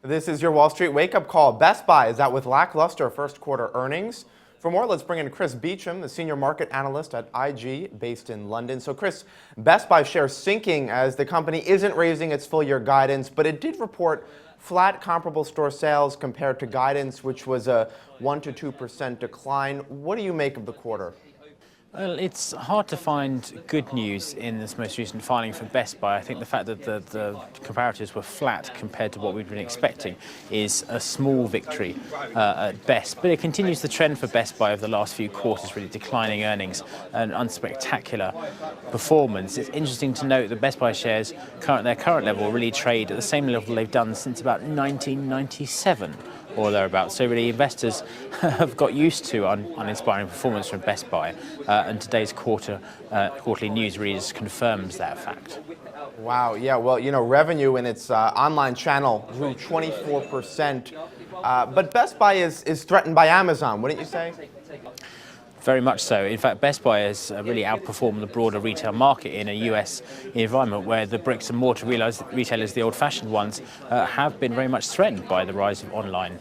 This is your Wall Street wake-up call. Best Buy is out with lackluster first quarter earnings. For more, let's bring in Chris BEAUCHAMP, the senior market analyst at IG, based in London. So Chris, Best Buy shares sinking as the company isn't raising its full-year guidance, but it did report flat comparable store sales compared to guidance, which was a 1 to 2% decline. What do you make of the quarter? Well, it's hard to find good news in this most recent filing for Best Buy. I think the fact that the comparatives were flat compared to what we'd been expecting is a small victory at best. But it continues the trend for Best Buy over the last few quarters, really declining earnings and unspectacular performance. It's interesting to note that Best Buy shares, their current level, really trade at the same level they've done since about 1997. Or thereabouts. So really investors have got used to uninspiring performance from Best Buy, and today's quarterly news really just confirms that fact. Wow, yeah, well, revenue in its online channel grew 24%, but Best Buy is threatened by Amazon, wouldn't you say? Very much so. In fact, Best Buy has really outperformed the broader retail market in a US environment where the bricks and mortar retailers, the old-fashioned ones, have been very much threatened by the rise of online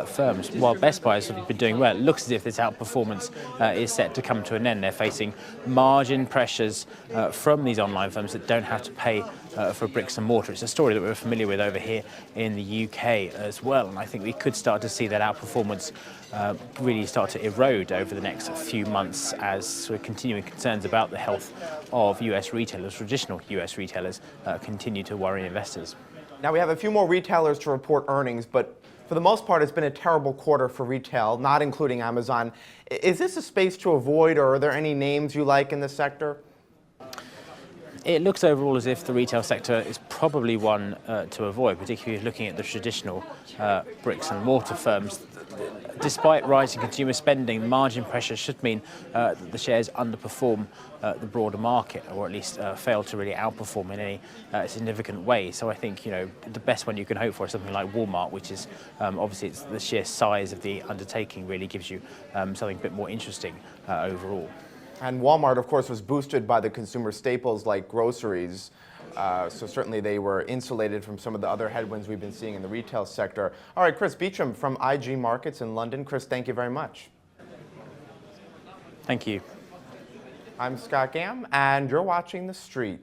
firms. While Best Buy has been doing well, it looks as if this outperformance is set to come to an end. They're facing margin pressures from these online firms that don't have to pay for bricks and mortar. It's a story that we're familiar with over here in the UK as well, and I think we could start to see that outperformance really start to erode over the next few months as sort of continuing concerns about the health of US retailers, traditional US retailers, continue to worry investors. Now we have a few more retailers to report earnings, but for the most part, it's been a terrible quarter for retail, not including Amazon. Is this a space to avoid, or are there any names you like in this sector? It looks overall as if the retail sector is probably one to avoid, particularly looking at the traditional bricks and mortar firms. Despite rising consumer spending, margin pressure should mean that the shares underperform the broader market, or at least fail to really outperform in any significant way. So I think the best one you can hope for is something like Walmart, which is obviously it's the sheer size of the undertaking really gives you something a bit more interesting overall. And Walmart, of course, was boosted by the consumer staples like groceries. So certainly they were insulated from some of the other headwinds we've been seeing in the retail sector. All right, Chris BEAUCHAMP from IG Markets in London. Chris, thank you very much. Thank you. I'm Scott Gamm, and you're watching The Street.